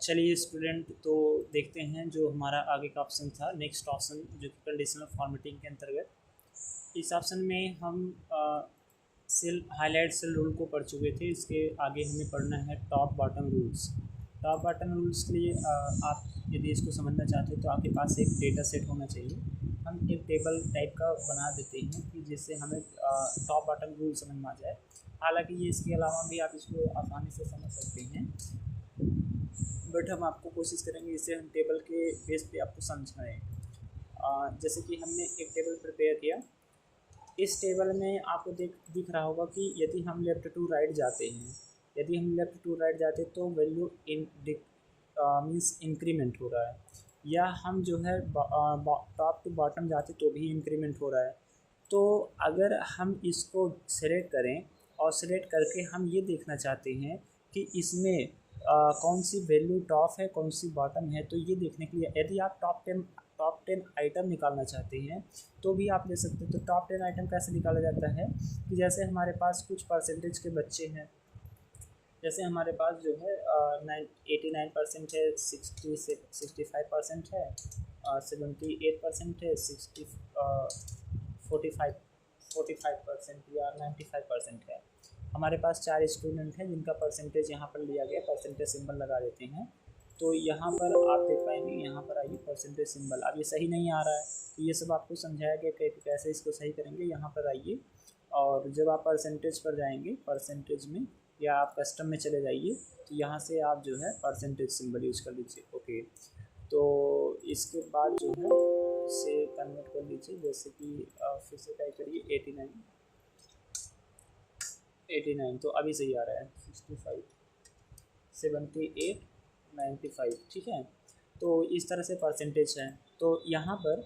चलिए स्टूडेंट, तो देखते हैं जो हमारा आगे का ऑप्शन था, नेक्स्ट ऑप्शन जो कि कंडीशनल फॉर्मेटिंग के अंतर्गत। इस ऑप्शन में हम सेल हाईलाइट सेल रूल को पढ़ चुके थे। इसके आगे हमें पढ़ना है top bottom rules. Top bottom rules के लिए आप यदि इसको समझना चाहते हो तो आपके पास एक डेटा सेट होना चाहिए। हम एक टेबल टाइप का बना देते हैं कि जिससे हमें टॉप बॉटम रूल समझ में आ जाए। हालांकि ये इसके अलावा भी आप इसको आसानी से समझ सकते हैं, बट हम आपको कोशिश करेंगे इसे हम टेबल के बेस पे आपको समझाएं। जैसे कि हमने एक टेबल प्रिपेयर किया। इस टेबल में आपको दिख रहा होगा कि यदि हम लेफ़्ट टू राइट जाते हैं, यदि हम लेफ़्ट टू राइट जाते हैं तो वैल्यू मीन्स इंक्रीमेंट हो रहा है, या हम जो है टॉप टू बॉटम जाते तो भी इंक्रीमेंट हो रहा है। तो अगर हम इसको सेलेक्ट करें और सेलेक्ट करके हम ये देखना चाहते हैं कि इसमें कौन सी वैल्यू टॉप है कौन सी बॉटम है, तो ये देखने के लिए यदि आप टॉप टेन आइटम निकालना चाहते हैं तो भी आप ले सकते हैं। तो टॉप 10 आइटम कैसे निकाला जाता है कि जैसे हमारे पास कुछ परसेंटेज के बच्चे हैं, जैसे हमारे पास जो है 89% है, 65% है, 78% है, 45% या 95% है। हमारे पास 4 स्टूडेंट हैं जिनका परसेंटेज यहाँ पर लिया गया, परसेंटेज सिंबल लगा देते हैं। तो यहाँ पर आप देख पाएंगे, यहाँ पर आइए परसेंटेज सिंबल। अब ये सही नहीं आ रहा है तो ये सब आपको समझाया गया कि कैसे इसको सही करेंगे। यहाँ पर आइए और जब आप परसेंटेज पर जाएंगे, परसेंटेज में या आप कस्टम में चले जाइए, तो यहाँ से आप जो है परसेंटेज सिंबल यूज कर लीजिए। ओके, तो इसके बाद जो है इसे कन्वर्ट कर लीजिए। जैसे कि फिर से टाइप करिए 89, तो अभी सही आ रहा है 65, 78, 95, ठीक है। तो इस तरह से परसेंटेज है। तो यहाँ पर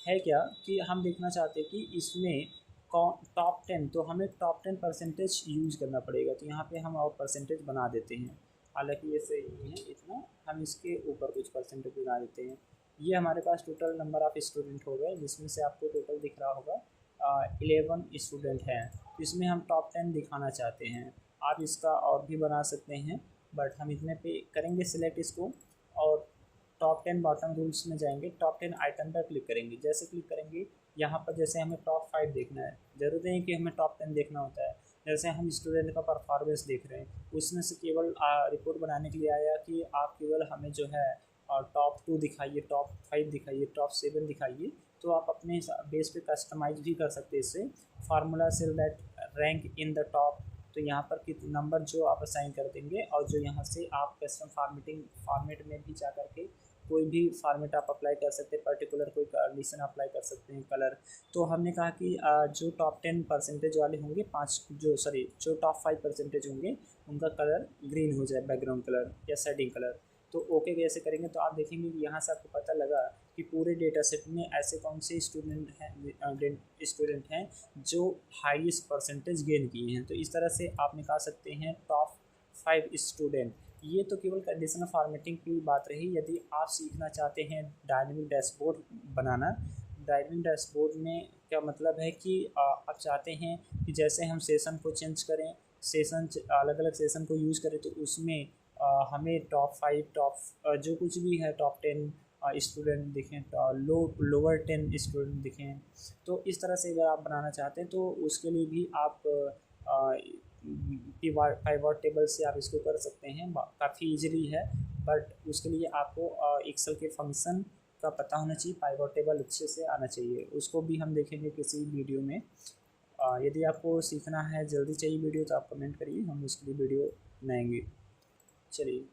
है क्या कि हम देखना चाहते हैं कि इसमें टॉप 10, तो हमें टॉप 10 परसेंटेज यूज करना पड़ेगा। तो यहाँ पे हम और परसेंटेज बना देते हैं, हालांकि ये सही नहीं है इतना, हम इसके ऊपर कुछ परसेंटेज बना देते हैं। ये हमारे पास टोटल नंबर ऑफ स्टूडेंट हो गए, जिसमें से आपको टोटल दिख रहा होगा 11 स्टूडेंट हैं। तो इसमें हम टॉप 10 दिखाना चाहते हैं। आप इसका और भी बना सकते हैं, बट हम इतने पे करेंगे सिलेक्ट इसको, और टॉप 10 बॉटम रूल्स में जाएंगे, टॉप 10 आइटम पर क्लिक करेंगे। जैसे क्लिक करेंगे यहाँ पर, जैसे हमें टॉप 5 देखना है, ज़रूरी नहीं कि हमें टॉप 10 देखना होता है। जैसे हम स्टूडेंट का परफॉर्मेंस देख रहे हैं, उसमें से केवल रिपोर्ट बनाने के लिए आया कि आप केवल हमें जो है टॉप 2 दिखाइए, टॉप 5 दिखाइए, टॉप 7 दिखाइए। तो आप अपने बेस पे कस्टमाइज भी कर सकते हैं इससे। Formula cell that rank in the top, तो यहाँ पर कितने नंबर जो आप असाइन कर देंगे, और जो यहाँ से आप कस्टम फॉर्मेट में भी जा करके कोई भी फॉर्मेट आप अप्लाई कर सकते हैं, पर्टिकुलर कोई कंडीशन अप्लाई कर सकते हैं, कलर। तो हमने कहा कि जो टॉप 10 परसेंटेज वाले होंगे, जो टॉप 5 परसेंटेज होंगे, उनका कलर ग्रीन हो जाए, बैकग्राउंड कलर या सेटिंग कलर। तो ओके कैसे करेंगे, तो आप देखेंगे कि यहाँ से आपको पता लगा कि पूरे डेटा सेट में ऐसे कौन से स्टूडेंट हैं जो हाईएस्ट परसेंटेज गेन किए हैं। तो इस तरह से आप निकाल सकते हैं टॉप 5 स्टूडेंट। ये तो केवल कंडीशनल फॉर्मेटिंग की बात रही। यदि आप सीखना चाहते हैं डायनेमिक डैशबोर्ड बनाना, डायनेमिक डैशबोर्ड में क्या मतलब है कि आप चाहते हैं कि जैसे हम सेशन को चेंज करें, अलग अलग सेशन को यूज़ करें, तो उसमें हमें टॉप 5, जो कुछ भी है, टॉप 10 स्टूडेंट दिखें, लोअर 10 स्टूडेंट दिखें। तो इस तरह से अगर आप बनाना चाहते हैं तो उसके लिए भी आप पाइवट टेबल से आप इसको कर सकते हैं। काफ़ी इजीली है, बट उसके लिए आपको एक्सेल के फंक्शन का पता होना चाहिए, पाइवट टेबल अच्छे से आना चाहिए। उसको भी हम देखेंगे किसी वीडियो में। यदि आपको सीखना है, जल्दी चाहिए वीडियो, तो आप कमेंट करिए, हम उसके लिए वीडियो बनाएंगे। चलिए,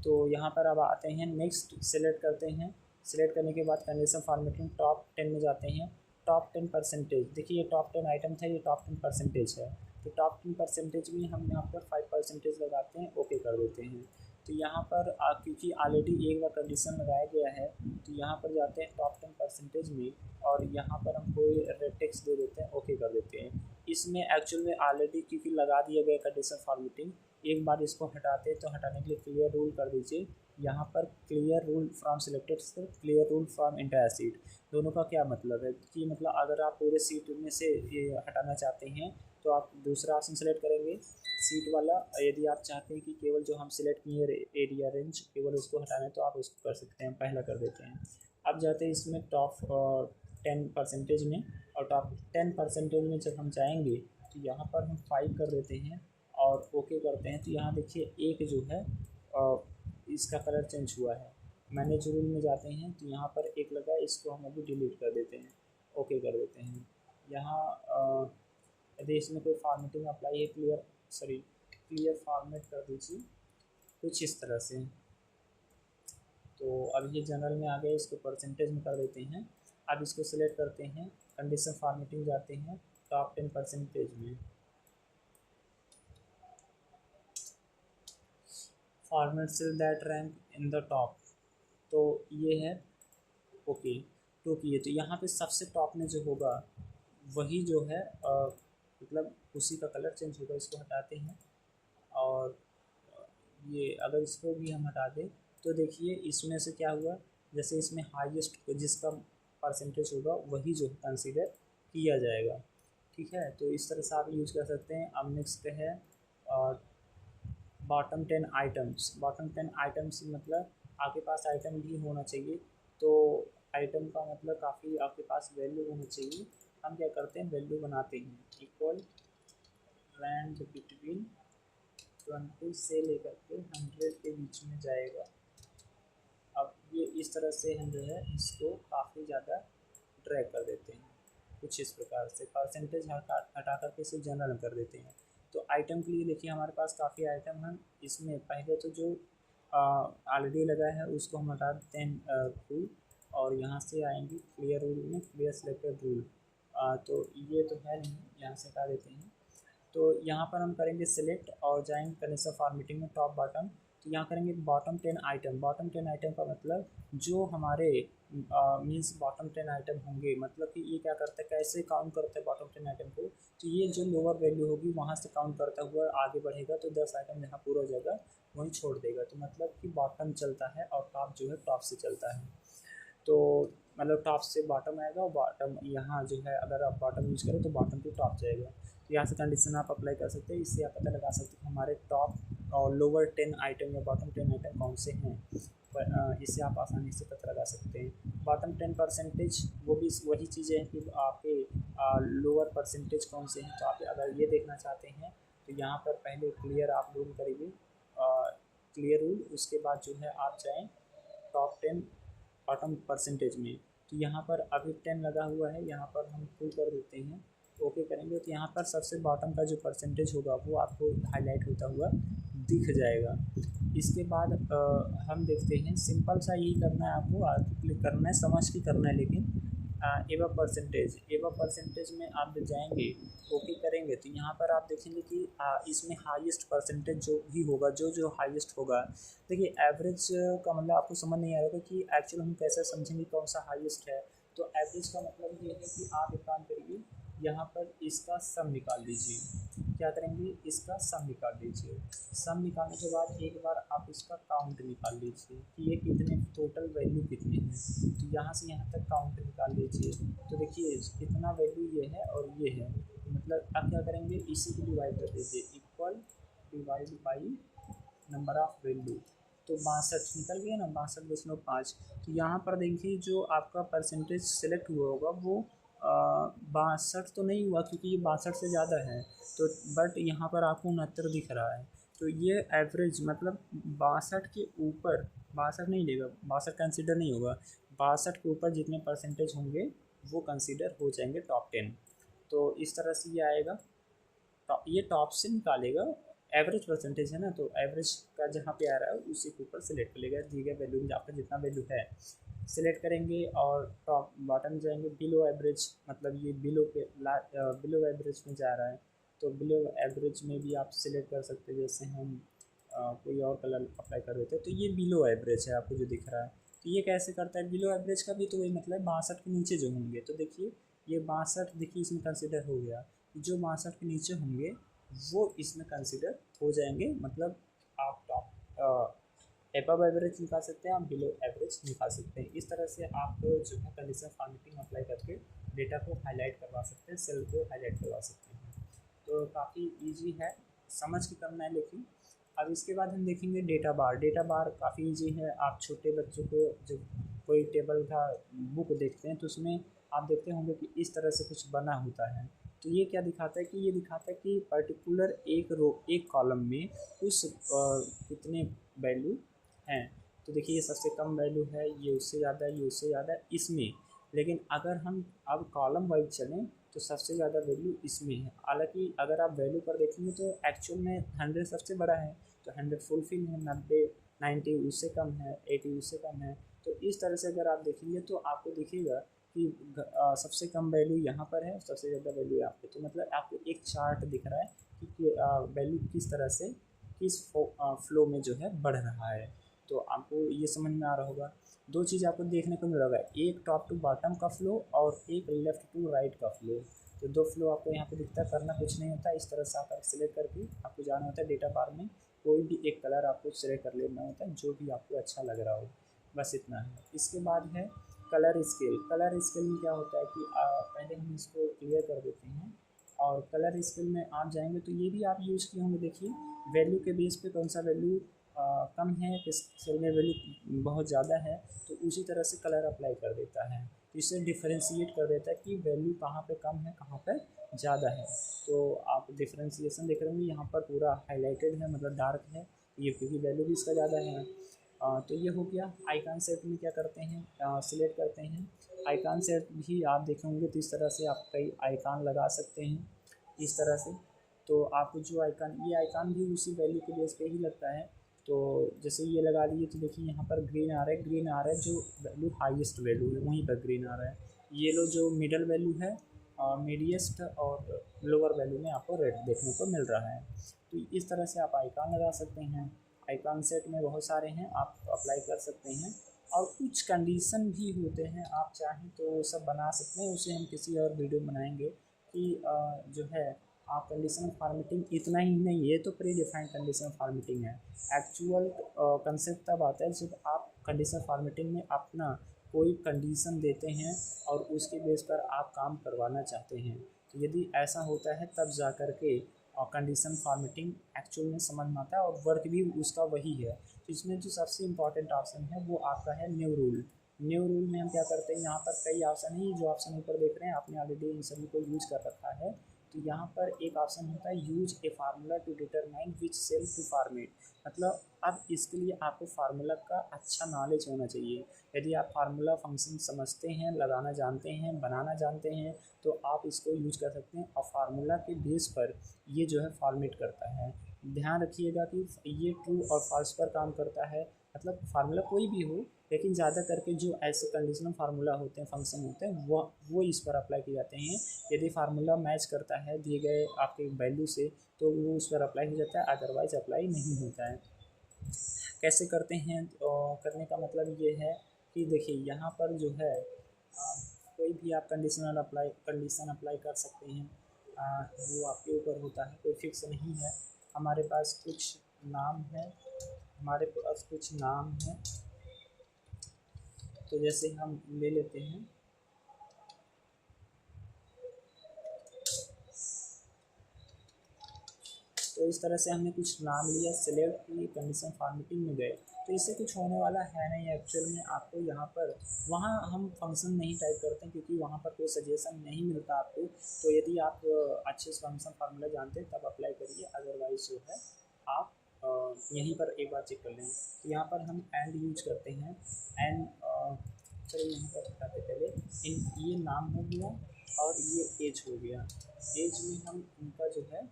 तो यहाँ पर अब आते हैं, नेक्स्ट सेलेक्ट करते हैं। सेलेक्ट करने के बाद कंडीशन फॉर्मेटिंग टॉप 10 में जाते हैं। टॉप 10 परसेंटेज, देखिए ये टॉप 10 आइटम था, ये टॉप 10 परसेंटेज है। तो टॉप 10 परसेंटेज में हम यहाँ पर 5 परसेंटेज लगाते हैं, ओके कर देते हैं। तो यहाँ पर क्योंकि ऑलरेडी एक बार कंडीशन लगाया गया है, तो यहाँ पर जाते हैं टॉप 10 परसेंटेज में, और यहाँ पर हम कोई रेड टेक्स्ट दे देते हैं, ओके कर देते हैं। इसमें एक्चुअल में ऑलरेडी क्योंकि लगा दिया गया कंडीशन फॉर्मेटिंग, एक बार इसको हटाते हैं, तो हटाने के लिए क्लियर रूल कर दीजिए। यहाँ पर clear rule from selected cell, clear rule from entire sheet. दोनों का क्या मतलब है कि मतलब अगर आप पूरे सीट में से ये हटाना चाहते हैं तो आप दूसरा ऑप्शन सेलेक्ट करेंगे सीट वाला। यदि आप चाहते हैं कि केवल जो हम सिलेक्ट किए एरिया रेंज केवल उसको हटाना है तो आप उसको कर सकते हैं, पहला कर देते हैं। अब जाते हैं इसमें टॉप 10% में, और टॉप 10% में जब हम जाएंगे तो यहाँ पर हम 5 कर देते हैं और ओके करते हैं। तो यहाँ देखिए एक जो है इसका कलर चेंज हुआ है। मैनेज रूल में जाते हैं तो यहाँ पर एक लगा, इसको हम अभी डिलीट कर देते हैं, ओके कर देते हैं। यहाँ यदि इसमें कोई फॉर्मेटिंग अप्लाई है, क्लियर फॉर्मेट कर दीजिए कुछ इस तरह से। तो अब ये जनरल में आ गया, इसको परसेंटेज में कर देते हैं। अब इसको सिलेक्ट करते हैं, कंडीशन फॉर्मेटिंग जाते हैं, टॉप 10% में format cell that rank in the top, तो ये है ओके तो किए। तो यहाँ पे सबसे टॉप में जो होगा वही जो है मतलब उसी का कलर चेंज होगा। इसको हटाते हैं और ये अगर इसको भी हम हटा दें तो देखिए इसमें से क्या हुआ, जैसे इसमें हाईएस्ट जिसका परसेंटेज होगा वही जो कंसीडर किया जाएगा। ठीक है, तो इस तरह से आप यूज़ कर सकते हैं। अब नेक्स्ट है बॉटम 10 आइटम्स। बॉटम 10 आइटम्स मतलब आपके पास आइटम भी होना चाहिए, तो आइटम का मतलब काफ़ी आपके पास वैल्यू होनी चाहिए। हम क्या करते हैं, वैल्यू बनाते हैं इक्वल रेंज बिटवीन 20 से लेकर के 100 के बीच में जाएगा। अब ये इस तरह से हम जो है इसको काफ़ी ज़्यादा ड्रैग कर देते हैं कुछ इस प्रकार से, परसेंटेज हटा करके इसे जनरल कर देते हैं। तो आइटम के लिए देखिए हमारे पास काफ़ी आइटम हैं। इसमें पहले तो जो ऑलरेडी लगा है उसको हम हटा देते हैं रूल, और यहाँ से आएंगे क्लियर रूल में, क्लियर सिलेक्टेड रूल। तो ये तो है नहीं, यहाँ से हटा देते हैं। तो यहाँ पर हम करेंगे सिलेक्ट और जाएंगे कंडीशन फॉर्मेटिंग में टॉप बॉटम। तो यहाँ करेंगे बॉटम 10 आइटम। बॉटम 10 आइटम का मतलब जो हमारे मीन्स बॉटम 10 आइटम होंगे, मतलब कि ये क्या करता है, कैसे काउंट करता है बॉटम 10 आइटम को। तो ये जो लोअर वैल्यू होगी वहाँ से काउंट करता हुआ आगे बढ़ेगा, तो 10 आइटम जहाँ पूरा हो जाएगा वहीं छोड़ देगा। तो मतलब कि बॉटम चलता है और टॉप जो है टॉप से चलता है। तो मतलब टॉप से बॉटम आएगा और बॉटम यहाँ जो है अगर आप बॉटम यूज़ करें तो बॉटम टू टॉप जाएगा। तो यहाँ से कंडीशन आप अप्लाई कर सकते हैं। इससे आप पता लगा सकते हैं हमारे टॉप और लोअर 10 आइटम या बॉटम 10 आइटम कौन से हैं। इससे आप आसानी से पता लगा सकते हैं। बॉटम 10% वो भी वही चीज़ें हैं कि आपके लोअर परसेंटेज कौन से हैं। तो आप अगर ये देखना चाहते हैं तो यहाँ पर पहले क्लियर आप रूल करिए, क्लियर रूल, उसके बाद जो है आप जाएँ टॉप 10 बॉटम परसेंटेज में। तो यहाँ पर अभी 10 लगा हुआ है, यहाँ पर हम फुल कर देते हैं, ओके करेंगे। तो यहाँ पर सबसे बॉटम का जो परसेंटेज होगा वो आपको हाईलाइट होता हुआ दिख जाएगा। इसके बाद हम देखते हैं, सिंपल सा यही करना है आपको, क्लिक करना है, समझ के करना है। लेकिन एवं परसेंटेज में आप जब जाएंगे ओके करेंगे तो यहाँ पर आप देखेंगे कि इसमें हाईएस्ट परसेंटेज जो भी होगा, जो हाईएस्ट होगा। देखिए एवरेज का मतलब आपको समझ नहीं आएगा कि एक्चुअल हम कैसे समझेंगे कौन सा हाईएस्ट है। तो एवरेज का मतलब ये है कि आप एक काम करिए, यहाँ पर इसका सम निकाल लीजिए। क्या करेंगे, इसका सम निकाल लीजिए। सम निकालने के बाद एक बार आप इसका काउंट निकाल लीजिए कि ये कितने टोटल वैल्यू कितने हैं। तो यहाँ से यहाँ तक काउंट निकाल लीजिए। तो देखिए कितना वैल्यू ये है और ये है, मतलब आप क्या करेंगे, इसी को डिवाइड कर दीजिए, equal divide by number of value. तो 62 निकल गया ना, 62.5। तो यहाँ पर देखिए जो आपका परसेंटेज सेलेक्ट हुआ होगा वो 62 तो नहीं हुआ क्योंकि ये 62 से ज़्यादा है। तो बट यहाँ पर आपको 69 दिख रहा है। तो ये एवरेज मतलब 62 के ऊपर, 62 नहीं लेगा, 62 कंसिडर नहीं होगा, 62 के ऊपर जितने परसेंटेज होंगे वो कंसिडर हो जाएंगे टॉप 10। तो इस तरह से ये आएगा, ये टॉप से निकालेगा। एवरेज परसेंटेज है ना, तो एवरेज का जहाँ पे आ रहा है उसी के ऊपर सेलेक्ट कर लेगा, दिए गए वैल्यू में आपका जितना वैल्यू है सेलेक्ट करेंगे और टॉप बॉटम जाएंगे। बिलो एवरेज मतलब ये बिलो एवरेज में जा रहा है, तो बिलो एवरेज में भी आप सिलेक्ट कर सकते हैं। जैसे हम कोई और कलर अप्लाई कर देते हैं, तो ये बिलो एवरेज है आपको जो दिख रहा है। तो ये कैसे करता है, बिलो एवरेज का भी तो वही मतलब 62 के नीचे जो होंगे। तो देखिए ये 62 देखिए इसमें कंसिडर हो गया, जो 62 के नीचे होंगे वो इसमें कंसिडर हो जाएंगे। मतलब आप टॉप एबव एवरेज निकाल सकते हैं, आप बिलो एवरेज निकाल सकते हैं। इस तरह से आप जो है कंडीशन फॉर्मेटिंग अप्लाई करके डेटा को हाईलाइट करवा सकते हैं, सेल को हाईलाइट करवा सकते हैं। तो काफ़ी इजी है, समझ के करना है। लेकिन अब इसके बाद हम देखेंगे डेटा बार। डेटा बार काफ़ी इजी है। आप छोटे बच्चों को जब कोई टेबल का बुक देखते हैं तो उसमें आप देखते होंगे कि इस तरह से कुछ बना होता है। तो ये क्या दिखाता है कि ये दिखाता है कि पर्टिकुलर एक रो एक कॉलम में उस कितने वैल्यू हैं। तो देखिए ये सबसे कम वैल्यू है, ये उससे ज़्यादा है, ये उससे ज़्यादा है इसमें। लेकिन अगर हम अब कॉलम वाइज चलें तो सबसे ज़्यादा वैल्यू इसमें है। हालांकि अगर आप वैल्यू पर देखेंगे तो एक्चुअल में 100 सबसे बड़ा है, तो 100 फुलफिल है, 90 90 उससे कम है, 80 उससे कम है। तो इस तरह से अगर आप देखेंगे तो आपको दिखेगा कि सबसे कम वैल्यू यहाँ पर है, सबसे ज़्यादा वैल्यू यहाँ पे। तो मतलब आपको एक चार्ट दिख रहा है कि वैल्यू किस तरह से किस फ्लो में जो है बढ़ रहा है। तो आपको ये समझ में आ रहा होगा। दो चीज़ आपको देखने को मिल रहा है, एक टॉप टू बॉटम का फ्लो और एक लेफ़्ट टू राइट का फ्लो। तो दो फ्लो आपको यहाँ पे दिखता है, करना कुछ नहीं होता। इस तरह से आप सिलेक्ट करके आपको जाना होता है डेटा बार में, कोई भी एक कलर आपको सिलेक्ट कर लेना होता है जो भी आपको अच्छा लग रहा हो, बस इतना है। इसके बाद है कलर स्केल। कलर स्केल में क्या होता है कि पहले हम इसको क्लियर कर देते हैं। और कलर स्केल में आप जाएंगे तो ये भी आप यूज़ किए होंगे। देखिए वैल्यू के बेस पे कौन सा वैल्यू कम है, किस सेल में वैल्यू बहुत ज़्यादा है, तो उसी तरह से कलर अप्लाई कर देता है। तो इससे डिफ्रेंशिएट कर देता है कि वैल्यू कहाँ पे कम है, कहाँ पे ज़्यादा है। तो आप डिफ्रेंशिएशन देख रहे होंगे, यहाँ पर पूरा हाईलाइटेड है, मतलब डार्क है ये, क्योंकि वैल्यू भी इसका ज़्यादा है। तो ये हो गया। आइकन सेट में क्या करते हैं, सिलेक्ट करते हैं। आइकन सेट भी आप देखे होंगे तो इस तरह से आप कई आइकन लगा सकते हैं इस तरह से। तो आपको जो आइकन, ये आइकन भी उसी वैल्यू के बेस पे ही लगता है। तो जैसे ये लगा दिए तो देखिए यहाँ पर ग्रीन आ रहा है, ग्रीन आ रहा है जो वैल्यू हाईएस्ट वैल्यू है वहीं पर ग्रीन आ रहा है। येलो जो मिडल वैल्यू है, मीडियस्ट और लोअर वैल्यू में आपको रेड देखने को मिल रहा है। तो इस तरह से आप आइकन लगा सकते हैं। आइकन सेट में बहुत सारे हैं, आप अप्लाई कर सकते हैं। और कुछ कंडीशन भी होते हैं, आप चाहें तो सब बना सकते हैं, उसे हम किसी और वीडियो बनाएंगे कि जो है आप कंडीशन फॉर्मेटिंग इतना ही नहीं, ये तो प्री डिफाइंड कंडीशन फॉर्मेटिंग है। एक्चुअल कंसेप्ट तब आता है जब आप कंडीशन फॉर्मेटिंग में अपना कोई कंडीशन देते हैं और उसके बेस पर आप काम करवाना चाहते हैं। तो यदि ऐसा होता है तब जा कर के कंडीशन फॉर्मेटिंग एक्चुअल में समझ में आता है, और वर्क भी उसका वही है। तो इसमें जो सबसे इम्पॉर्टेंट ऑप्शन है वो आपका है न्यू रूल। न्यू रूल में हम क्या करते हैं, यहाँ पर कई ऑप्शन है, जो ऑप्शन ऊपर देख रहे हैं आपने ऑलरेडी इन सभी को यूज कर रखा है। तो यहाँ पर एक ऑप्शन होता है use a formula to determine which cell to format. मतलब अब इसके लिए आपको फार्मूला का अच्छा नॉलेज होना चाहिए। यदि आप फार्मूला फंक्शन समझते हैं, लगाना जानते हैं, बनाना जानते हैं, तो आप इसको यूज कर सकते हैं। और फार्मूला के बेस पर ये जो है फॉर्मेट करता है। ध्यान रखिएगा कि ये ट्रू और फॉल्स पर काम करता है। मतलब फार्मूला कोई भी हो, लेकिन ज़्यादा करके जो ऐसे कंडीशनल फार्मूला होते हैं, फंक्शन होते हैं, वो इस पर अप्लाई किए जाते हैं। यदि फार्मूला मैच करता है दिए गए आपके वैल्यू से तो वो उस पर अप्लाई हो जाता है, अदरवाइज अप्लाई नहीं होता है। कैसे करते हैं, करने का मतलब ये है कि देखिए यहाँ पर जो है कोई भी आप कंडीशन अप्लाई कर सकते हैं। वो आपके ऊपर होता है, कोई फिक्स नहीं है। हमारे पास कुछ नाम है, हमारे पास कुछ नाम है। तो जैसे हम ले लेते हैं, तो इस तरह से हमने कुछ नाम लिया, सेलेक्ट की, कंडीशन फॉर्मेटिंग में गए। तो इससे कुछ होने वाला है नहीं एक्चुअल में। आपको यहाँ पर, वहाँ हम फंक्शन नहीं टाइप करते हैं क्योंकि वहाँ पर कोई सजेशन नहीं मिलता आपको। तो यदि आप अच्छे से फंक्शन फार्मूला जानते हैं तब अप्लाई करिए, अदरवाइज जो है आप यहीं पर एक बार चेक कर लें। तो यहाँ पर हम एंड यूज करते हैं। एंड चलिए यहाँ पर बताते पहले, ये नाम हो गया और ये एज हो गया। एज में हम इनका जो है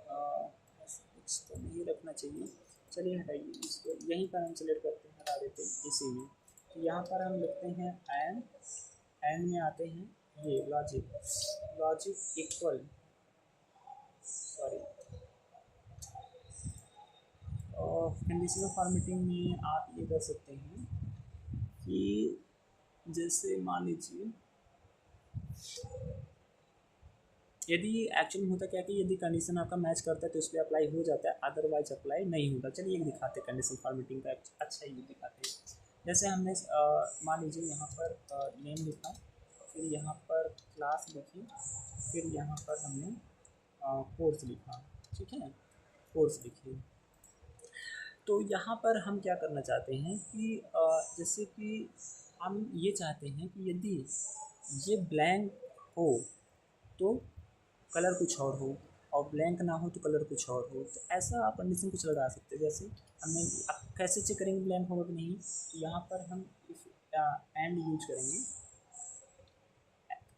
कुछ तो नहीं रखना चाहिए, चलिए हटाइए इसको। यहीं पर हम सेलेक्ट करते हैं, हटा देते हैं इसी में। तो यहाँ पर हम लिखते हैं एंड में आते हैं ये लॉजिक इक्वल, सॉरी, और कंडीशनल फॉर्मेटिंग में आप ये कर सकते हैं कि जैसे मान लीजिए, यदि एक्चुअल में होता क्या कि यदि कंडीशन आपका मैच करता है तो उस पर अप्लाई हो जाता है, अदरवाइज अप्लाई नहीं होता। चलिए एक दिखाते हैं कंडीशन फॉर्मेटिंग का अच्छा यूज दिखाते हैं। जैसे हमने मान लीजिए यहाँ पर नेम लिखा, फिर यहाँ पर क्लास लिखी, फिर यहाँ पर हमने कोर्स लिखा, ठीक है, कोर्स लिखिए। तो यहाँ पर हम क्या करना चाहते हैं कि जैसे कि हम ये चाहते हैं कि यदि ये ब्लैंक हो तो कलर कुछ और हो, और ब्लैंक ना हो तो कलर कुछ और हो। तो ऐसा आप कंडीशन कुछ लगा सकते हैं। जैसे हमने, आप कैसे चेक करेंगे ब्लैंक होगा कि नहीं, तो यहाँ पर हम इफ एंड यूज करेंगे,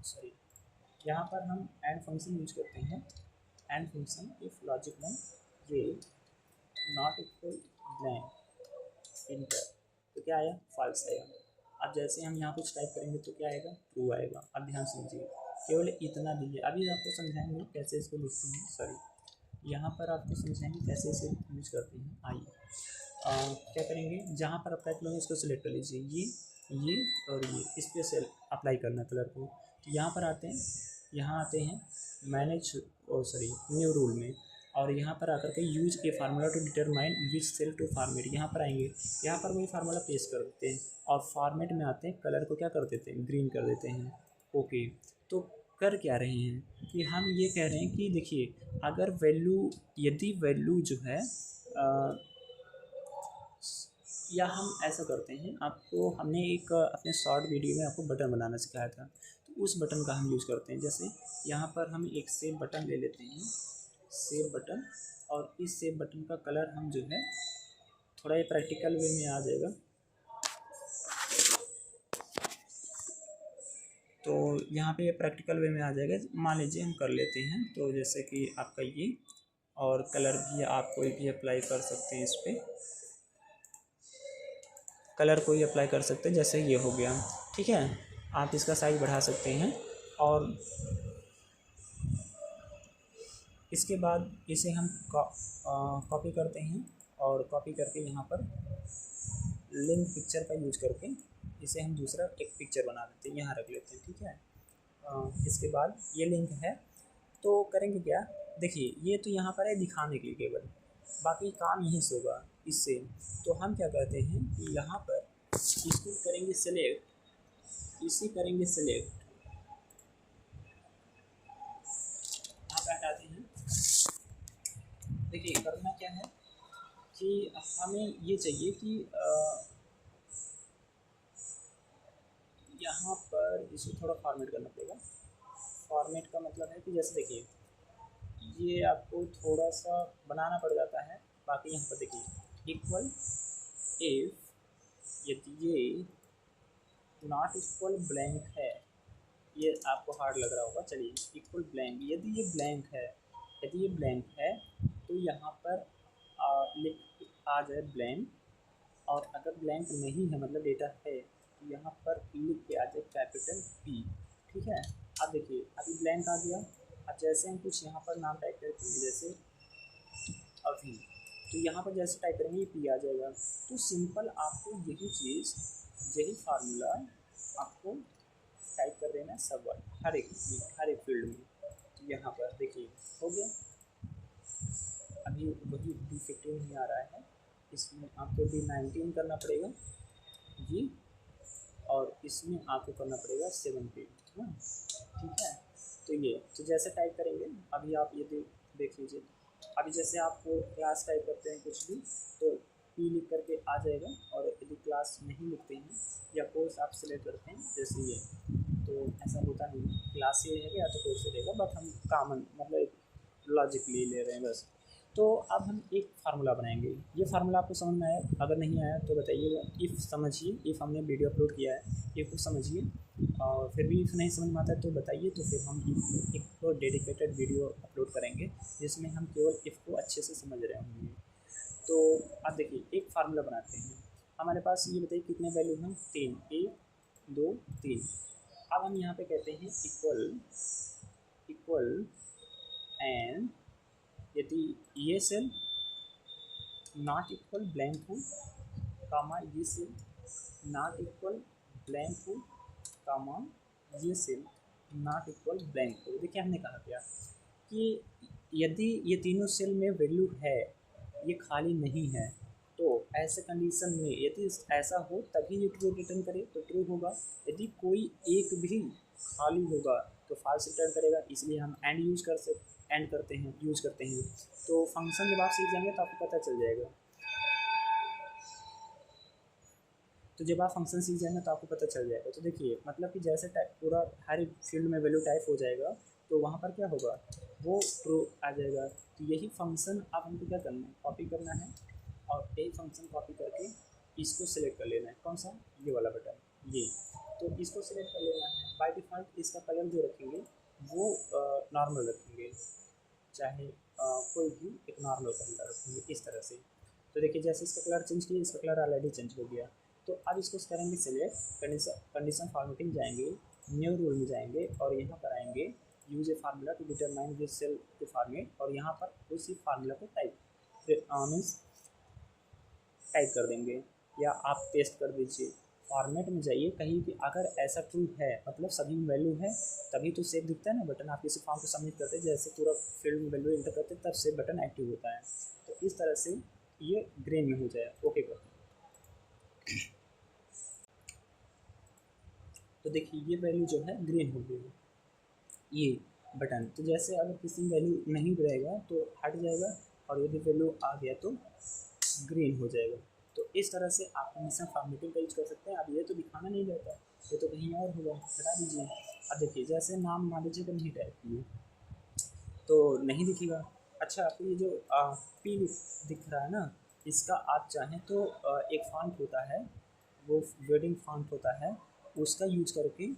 सॉरी, यहाँ पर हम एंड फंक्शन यूज करते हैं। एंड फंक्शन इफ लॉजिक में ये नॉट इक्वल ब्लैंक इंटर, तो क्या आया, फॉल्स आएगा। अब जैसे हम यहाँ कुछ टाइप करेंगे तो क्या आएगा, ट्रू आएगा। अब ध्यान समझिए, केवल इतना दीजिए। अभी आपको समझाएंगे कैसे इसको लिखते हैं, सॉरी, यहाँ पर आपको समझाएंगे कैसे इसे यूज करते हैं। आइए क्या करेंगे, जहाँ पर अप्लाई करेंगे उसको सिलेक्ट कर लीजिए, ये और ये, इस पर से अप्लाई करना कलर को। तो यहाँ पर आते हैं, यहाँ आते हैं मैनेज, और सॉरी न्यू रूल में, और यहाँ पर आकर के use a formula to determine which cell to format, यहाँ पर आएंगे, यहाँ पर वही फार्मूला पेस्ट कर देते हैं, और फॉर्मेट में आते हैं, कलर को क्या कर देते हैं, ग्रीन कर देते हैं। ओके, तो कर क्या रहे हैं कि हम ये कह रहे हैं कि देखिए, अगर वैल्यू, यदि वैल्यू जो है या हम ऐसा करते हैं, आपको हमने एक अपने शॉर्ट वीडियो में आपको बटन बनाना सिखाया था, तो उस बटन का हम यूज़ करते हैं। जैसे यहाँ पर हम एक सेव बटन ले लेते हैं, सेव बटन, और इस सेव बटन का कलर हम जो है, थोड़ा ये प्रैक्टिकल वे में आ जाएगा, तो यहाँ पे प्रैक्टिकल वे में आ जाएगा। मान लीजिए हम कर लेते हैं, तो जैसे कि आपका ये, और कलर भी आप कोई भी अप्लाई कर सकते हैं, इस पर कलर कोई अप्लाई कर सकते हैं, जैसे ये हो गया, ठीक है। आप इसका साइज बढ़ा सकते हैं, और इसके बाद इसे हम कॉपी करते हैं, और कॉपी करके यहाँ पर लिंक पिक्चर का यूज करके इसे हम दूसरा एक पिक्चर बना देते हैं, यहाँ रख लेते हैं, ठीक है। इसके बाद ये लिंक है, तो करेंगे क्या, देखिए ये तो यहाँ पर है दिखाने के लिए केवल, बाकी काम यहीं से होगा इससे। तो हम क्या करते हैं कि यहाँ पर इसको करेंगे सेलेक्ट, इसे करेंगे सेलेक्ट, यहाँ पे हटाते हैं। देखिए करना क्या है कि हमें ये चाहिए कि यहाँ पर इसे थोड़ा फॉर्मेट करना पड़ेगा। फॉर्मेट का मतलब है कि जैसे देखिए, ये आपको थोड़ा सा बनाना पड़ जाता है, बाकी यहाँ पर देखिए इक्वल, इफ यदि ये नॉट इक्वल ब्लैंक है, ये आपको हार्ड लग रहा होगा, चलिए इक्वल ब्लैंक, यदि ये ब्लैंक है, यदि ये ब्लैंक है तो यहाँ पर आ जाए ब्लैंक, और अगर ब्लैंक नहीं है मतलब डेटा है, तो यहाँ पर लिख के आ जाए कैपिटल P, ठीक है। अब देखिए अभी ब्लैंक आ गया। अब जैसे हम कुछ यहाँ पर नाम टाइप करेंगे, जैसे अभी, तो यहाँ पर जैसे टाइप करेंगे ये P आ जाएगा। तो सिंपल आपको यही चीज़, यही फार्मूला आपको टाइप कर देना सब वर्ड, हर एक फील्ड में। तो यहाँ पर देखिए हो गया, अभी वही D15 नहीं आ रहा है, इसमें आपको D19 करना पड़ेगा जी, और इसमें आपको करना पड़ेगा 17, हाँ ठीक है। तो ये तो जैसे टाइप करेंगे, अभी आप ये देख लीजिए, अभी जैसे आप क्लास टाइप करते हैं कुछ भी, तो P लिख करके आ जाएगा, और यदि क्लास नहीं लिखते हैं या कोर्स आप सेलेक्ट करते हैं जैसे ये, तो ऐसा होता नहीं, क्लास से रहेगा या तो कोर्स से रहेगा, बट हम कॉमन मतलब लॉजिकली ले रहे हैं बस। तो अब हम एक फार्मूला बनाएंगे, ये फार्मूला आपको समझ में आया, अगर नहीं आया तो बताइएगा। इफ़ समझिए, इफ़ हमने वीडियो अपलोड किया है, इफ़ को समझिए, और फिर भी इफ़ नहीं समझ में आता है तो बताइए, तो फिर हम एक तो डेडिकेटेड वीडियो अपलोड करेंगे जिसमें हम केवल इफ़ को अच्छे से समझ रहे होंगे। तो अब देखिए एक फार्मूला बनाते हैं, हमारे पास ये बताइए कितने वैल्यू हैं, 3, 1 2 3। अब हम यहाँ पे कहते हैं इक्वल एंड यदि ये सेल नॉट इक्वल ब्लैंक हो, कामा ये सेल नॉट इक्वल ब्लैंक हो, कामा ये सेल नॉट इक्वल ब्लैंक हो। देखिए हमने कहा क्या कि यदि ये तीनों सेल में वैल्यू है, ये खाली नहीं है, तो ऐसे कंडीशन में यदि ऐसा हो तभी ये ट्रू रिटर्न करे तो ट्रू होगा, यदि कोई एक भी खाली होगा तो फॉल्स रिटर्न करेगा। इसलिए हम एंड यूज एंड करते हैं, यूज करते हैं। तो फंक्शन जब आप सीख जाएंगे तो आपको पता चल जाएगा। तो जब आप फंक्शन सीख जाएंगे तो आपको पता चल जाएगा। तो देखिए मतलब कि जैसे टाइप पूरा हर एक फील्ड में वैल्यू टाइप हो जाएगा तो वहाँ पर क्या होगा, वो ट्रू आ जाएगा। तो यही फंक्शन आप हमको क्या करना है, कॉपी करना है और यही फंक्शन कॉपी करके इसको सिलेक्ट कर लेना है। कौन सा, ये वाला बटन, ये। तो इसको सिलेक्ट कर लेना है। बाय डिफ़ॉल्ट इसका कलर जो रखेंगे वो नॉर्मल रखेंगे, चाहे कोई भी एक नॉर्मल कलर रखेंगे इस तरह से। तो देखिए जैसे इसका कलर चेंज किया, इसका कलर ऑलरेडी चेंज हो गया। तो अब इसको करेंगे सिलेक्ट, कंडीशन फॉर्मेटिंग जाएंगे, न्यू रूल में जाएंगे और यहाँ पर आएंगे use a formula to determine which cell to format, और यहाँ पर उसी फार्मूला को मीन्स टाइप कर देंगे या आप पेस्ट कर दीजिए। फॉर्मेट में जाइए कहीं भी, अगर ऐसा ट्रू है मतलब सभी में वैल्यू है तभी तो सेव दिखता है ना बटन। आप किसी फॉर्म को सबमिट करते हैं, जैसे पूरा फील्ड में वैल्यू एंटर करते हैं तब सेव बटन एक्टिव होता है। तो इस तरह से ये ग्रीन में हो जाए, ओके कर। तो देखिए ये वैल्यू जो है ग्रीन हो गई, ये बटन। तो जैसे अगर किसी में वैल्यू नहीं रहेगा तो हट जाएगा, और यदि वैल्यू आ गया तो ग्रीन हो जाएगा। तो इस तरह से आप हमेशा फॉर्मेटिंग का यूज कर सकते हैं। अब ये तो दिखाना नहीं रहता, ये तो कहीं और होगा, हटा दीजिए। अब देखिए जैसे नाम मान लीजिए नहीं टाइप किए तो नहीं दिखेगा। अच्छा आपको ये जो पी दिख रहा है ना, इसका आप चाहें तो एक फॉन्ट होता है, वो वेडिंग फॉन्ट होता है, उसका यूज करके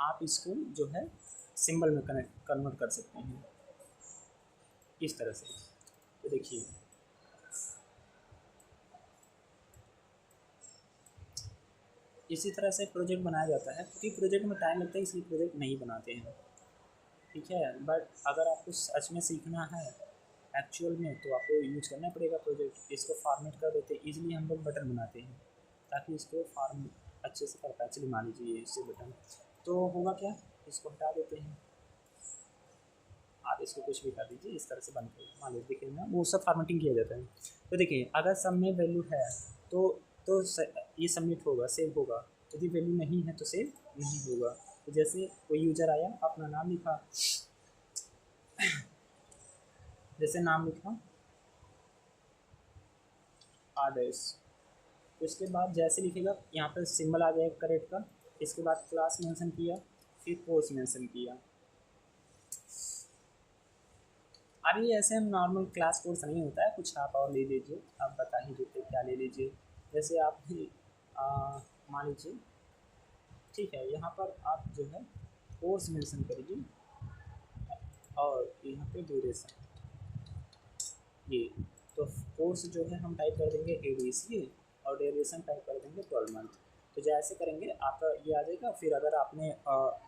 आप इसको जो है सिंबल में कन्वर्ट कर सकते हैं इस तरह से। तो देखिए इसी तरह से प्रोजेक्ट बनाया जाता है, क्योंकि प्रोजेक्ट में टाइम लगता है इसलिए प्रोजेक्ट नहीं बनाते हैं, ठीक है। बट अगर आपको सच में सीखना है एक्चुअल में तो आपको यूज करना पड़ेगा प्रोजेक्ट। इसको फॉर्मेट कर देते हैं, इजीली हम लोग बटन बनाते हैं ताकि इसको फॉर्म अच्छे से कर पाए। चलिए मान लीजिए इससे बटन, तो होगा क्या, इसको हटा देते हैं, आप इसको कुछ भी कर दीजिए, इस तरह से बंद करिए। मान लीजिए देखिए ना वो सब फॉर्मेटिंग किया जाता है। तो देखिए अगर सब में वैल्यू है तो ये सबमिट होगा, सेव होगा। यदि वैल्यू नहीं है तो सेव नहीं होगा। तो जैसे कोई यूज़र आया, अपना नाम लिखा, जैसे नाम लिखा आदर्श, उसके बाद जैसे लिखेगा यहाँ पर सिंबल आ जाएगा करेक्ट का, इसके बाद क्लास मेंशन किया, फिर कोर्स मेंशन किया। अभी ऐसे हम नॉर्मल क्लास कोर्स नहीं होता है, कुछ आप और ले लीजिए, आप बता ही देते क्या ले लीजिए। जैसे आप मान लीजिए, ठीक है, यहाँ पर आप जो है कोर्स मेंशन करिए और यहाँ पे ड्यूरेशन, ये तो कोर्स जो है हम टाइप कर देंगे ADCA और ड्यूरेशन टाइप कर देंगे 12 मंथ। तो जैसे करेंगे आपका ये आ जाएगा। फिर अगर आपने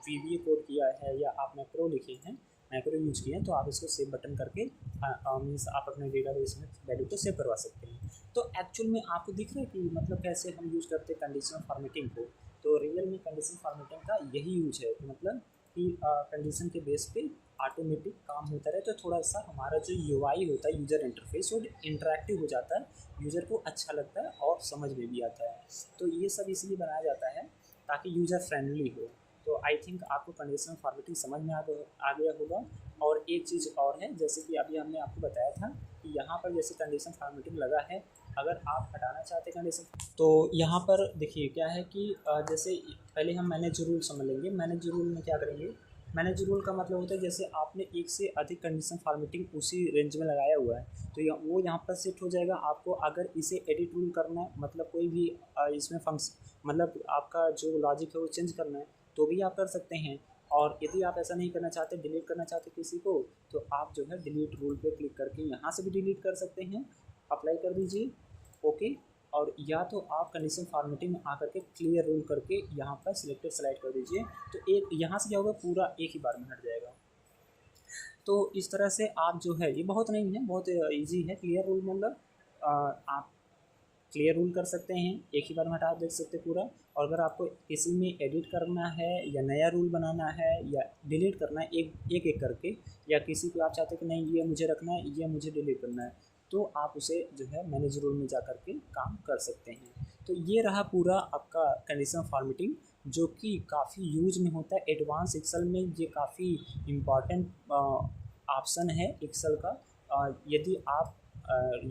VBA कोड किया है या आपने प्रो लिखे हैं, मैक्रो यूज किए हैं, तो आप इसको सेव बटन करके मीन्स आप अपने डेटाबेस में वैल्यू को सेव करवा सकते हैं। तो एक्चुअल में आपको दिख रहा है कि मतलब कैसे हम यूज़ करते हैं कंडीशनल फॉर्मेटिंग को। तो रियल में कंडीशनल फॉर्मेटिंग का यही यूज है, मतलब कि कंडीशन के बेस पे ऑटोमेटिक काम होता रहे। तो थोड़ा सा हमारा जो UI होता है, यूज़र इंटरफेस, वो इंटरेक्टिव हो जाता है, यूज़र को अच्छा लगता है और समझ में भी आता है। तो ये सब इसलिए बनाया जाता है ताकि यूज़र फ्रेंडली हो। तो आई थिंक आपको कंडीशनल फॉर्मेटिंग समझ में आ गया होगा। और एक चीज़ और है, जैसे कि अभी हमने आपको बताया था कि यहाँ पर जैसे कंडीशन फॉर्मेटिंग लगा है, अगर आप हटाना चाहते हैं कंडीशन, तो यहाँ पर देखिए क्या है कि जैसे पहले हम मैनेज रूल समझ लेंगे। मैनेज रूल में क्या करेंगे, मैनेज रूल का मतलब होता है जैसे आपने एक से अधिक कंडीशन फॉर्मेटिंग उसी रेंज में लगाया हुआ है तो वो यहाँ पर सेट हो जाएगा। आपको अगर इसे एडिट रूल करना है, मतलब कोई भी इसमें फंक्शन, मतलब आपका जो लॉजिक है वो चेंज करना है तो भी आप कर सकते हैं। और यदि आप ऐसा नहीं करना चाहते, डिलीट करना चाहते किसी को, तो आप जो है डिलीट रूल पे क्लिक करके यहाँ से भी डिलीट कर सकते हैं, अप्लाई कर दीजिए, ओके। और या तो आप कंडीशन फॉर्मेटिंग में आकर के क्लियर रूल करके यहाँ पर सिलेक्टेड सेलेक्ट कर दीजिए, तो एक यहाँ से क्या होगा, पूरा एक ही बार में हट जाएगा। तो इस तरह से आप जो है, ये बहुत नहीं है, बहुत इजी है। क्लियर रूल मतलब आप क्लियर रूल कर सकते हैं, एक ही बार में हटा देख सकते पूरा। और अगर आपको किसी में एडिट करना है या नया रूल बनाना है या डिलीट करना है एक एक करके, या किसी को आप चाहते हैं कि नहीं ये मुझे रखना है, ये मुझे डिलीट करना है, तो आप उसे जो है मैनेज रूल में जा कर के काम कर सकते हैं। तो ये रहा पूरा आपका कंडीशन फॉर्मेटिंग, जो कि काफ़ी यूज में होता है। एडवांस एक्सेल में ये काफ़ी इम्पॉर्टेंट ऑप्शन है एक्सेल का। यदि आप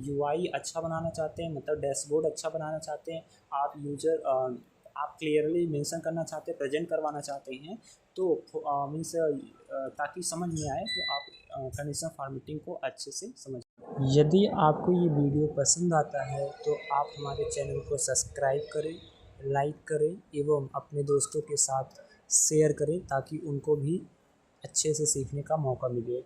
यूआई अच्छा बनाना चाहते हैं, मतलब डैशबोर्ड अच्छा बनाना चाहते हैं, आप आप क्लियरली मेंशन करना चाहते हैं, प्रेजेंट करवाना चाहते हैं, तो मीन्स ताकि समझ में आए, तो आप कंडीशनल फॉर्मेटिंग को अच्छे से समझ। यदि आपको ये वीडियो पसंद आता है तो आप हमारे चैनल को सब्सक्राइब करें, लाइक करें एवं अपने दोस्तों के साथ शेयर करें ताकि उनको भी अच्छे से सीखने का मौका मिले।